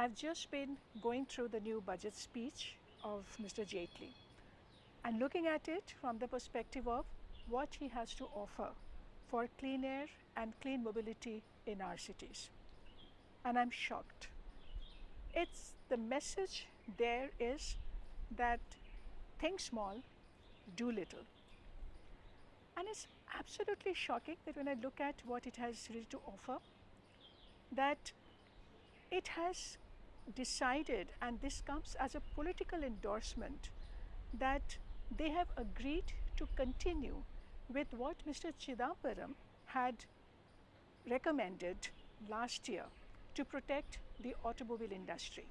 I've just been going through the new budget speech of Mr. Jaitley and looking at it from the perspective of what he has to offer for clean air and clean mobility in our cities. And I'm shocked. The message there is that think small, do little. And it's absolutely shocking that when I look at what it has really to offer, that it has decided, and this comes as a political endorsement, that they have agreed to continue with what Mr. Chidambaram had recommended last year to protect the automobile industry.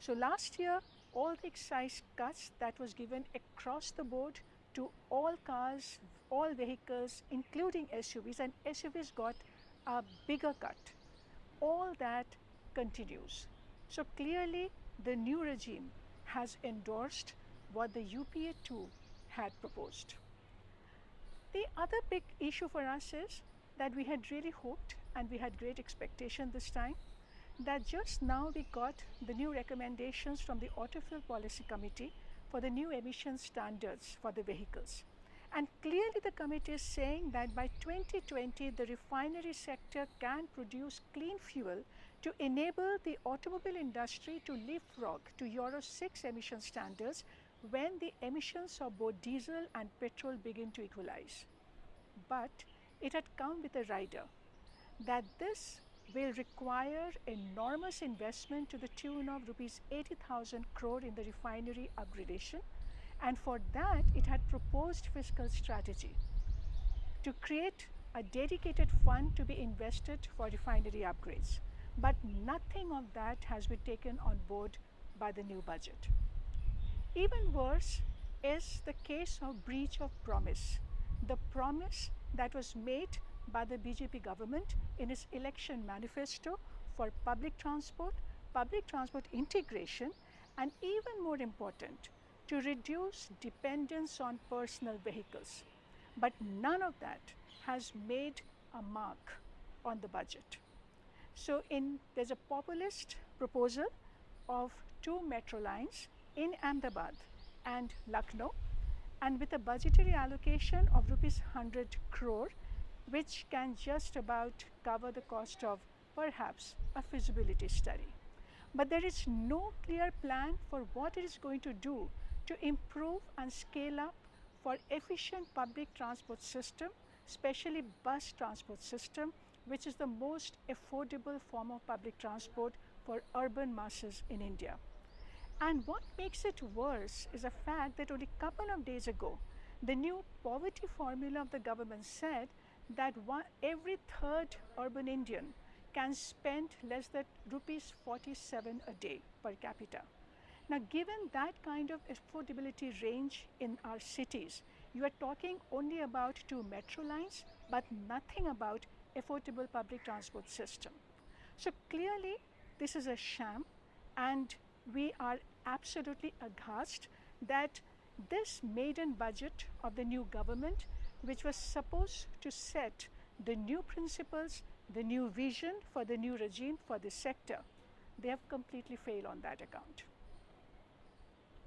So last year, all the excise cuts that was given across the board to all cars, all vehicles, including SUVs, and SUVs got a bigger cut. All that continues. So clearly, the new regime has endorsed what the UPA 2 had proposed. The other big issue for us is that we had really hoped and we had great expectation this time that just now we got the new recommendations from the Auto Fuel Policy Committee for the new emission standards for the vehicles. And clearly the committee is saying that by 2020, the refinery sector can produce clean fuel to enable the automobile industry to leapfrog to Euro 6 emission standards when the emissions of both diesel and petrol begin to equalize. But it had come with a rider that this will require enormous investment to the tune of rupees 80,000 crore in the refinery upgradation, and for that it had proposed fiscal strategy to create a dedicated fund to be invested for refinery upgrades. But nothing of that has been taken on board by the new budget. Even worse is the case of breach of promise. The promise that was made by the BJP government in its election manifesto for public transport integration, and even more important, to reduce dependence on personal vehicles. But none of that has made a mark on the budget. So there's a populist proposal of 2 metro lines in Ahmedabad and Lucknow, and with a budgetary allocation of rupees 100 crore, which can just about cover the cost of perhaps a feasibility study. But there is no clear plan for what it is going to do to improve and scale up for efficient public transport system, especially bus transport system, which is the most affordable form of public transport for urban masses in India. And what makes it worse is the fact that only a couple of days ago, the new poverty formula of the government said that every third urban Indian can spend less than rupees 47 a day per capita. Now, given that kind of affordability range in our cities, you are talking only about 2 metro lines, but nothing about affordable public transport system. So clearly, this is a sham, and we are absolutely aghast that this maiden budget of the new government, which was supposed to set the new principles, the new vision for the new regime for this sector, they have completely failed on that account.